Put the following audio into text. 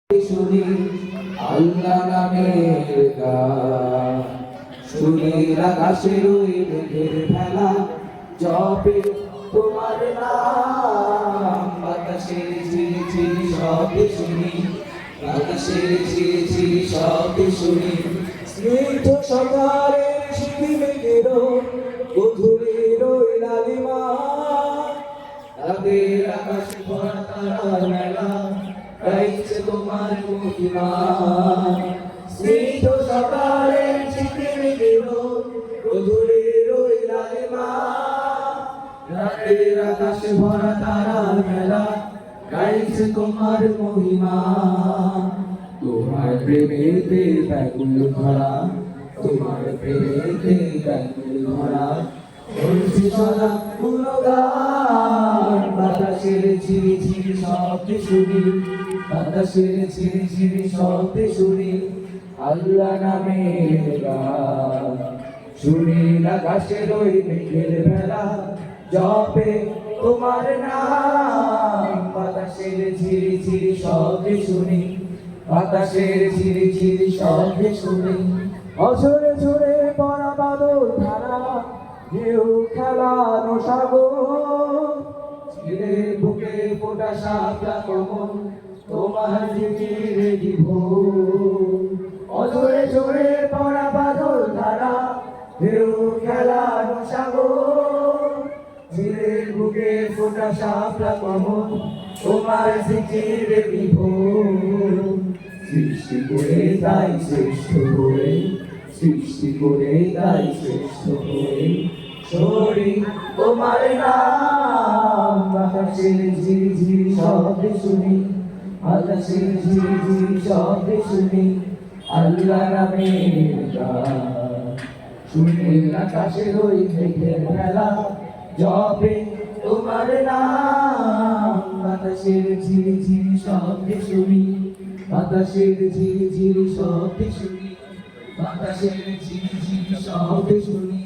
শুনি আল্লাহ নামের গান, শুনি আকাশের ওই মেঘের ভেলা, জপে তোমার নাম। বাতাসের ঝিরিঝিরি শব্দে শুনি, বাতাসের ঝিরিঝিরি শব্দে শুনি স্নিগ্ধ সকালের শীতি মেঘের গধূলির ওই লালিমা। রাতের আকাশে ভরা তারার মেলা, গাইছে তোমার মহিমা। স্নিগ্ধ সকালের শীতি মেঘের গধূলির ওই লালিমা। রাতের আকাশে ভরা তারার মেলা, গাইছে তোমার মহিমা। তোমার প্রেমেতে ব্যাকুল ভরা, তোমার প্রেমেতে ব্যাকুল ভরা, বলছি সদা গুণগান। বাতাসের ঝিরিঝিরি শব্দে শুনি, বাতাসের ঝিরিঝিরি শব্দে শুনি আল্লাহ নামের গান। শুনি আকাশের ওই মেঘের ভেলা, জপে তোমার নাম। বাতাসের ঝিরিঝিরি শব্দে শুনি, বাতাসের ঝিরিঝিরি শব্দে শুনি অঝরে ঝরে পড়া বাদল ধারা, ঢেউ খেলানো সাগর। ঝিলের বুকে ফোটা শাপলা কমল, তোমার জিকিরে বিভোর। অঝরে ঝরে পড়া বাদল ধারা, ঢেউ খেলানো সাগর। ঝিলের বুকে ফোটা শাপলা কমল, তোমার জিকিরে বিভোর। সৃষ্টি করে তাই শ্রেষ্ঠ করে, সৃষ্টি করে তাই শ্রেষ্ঠ করে, সরি তোমার নাম। বাতাসের ঝিরিঝিরি শব্দে শুনি, বাতাসের ঝিরিঝিরি শব্দে শুনি আল্লাহ নামের গান। শুনি আকাশের ওই মেঘের ভেলা, জপে তোমার নাম। বাতাসের ঝিরিঝিরি শব্দে শুনি, বাতাসের ঝিরিঝিরি শব্দে শুনি, বাতাসের ঝিরিঝিরি শব্দে শুনি।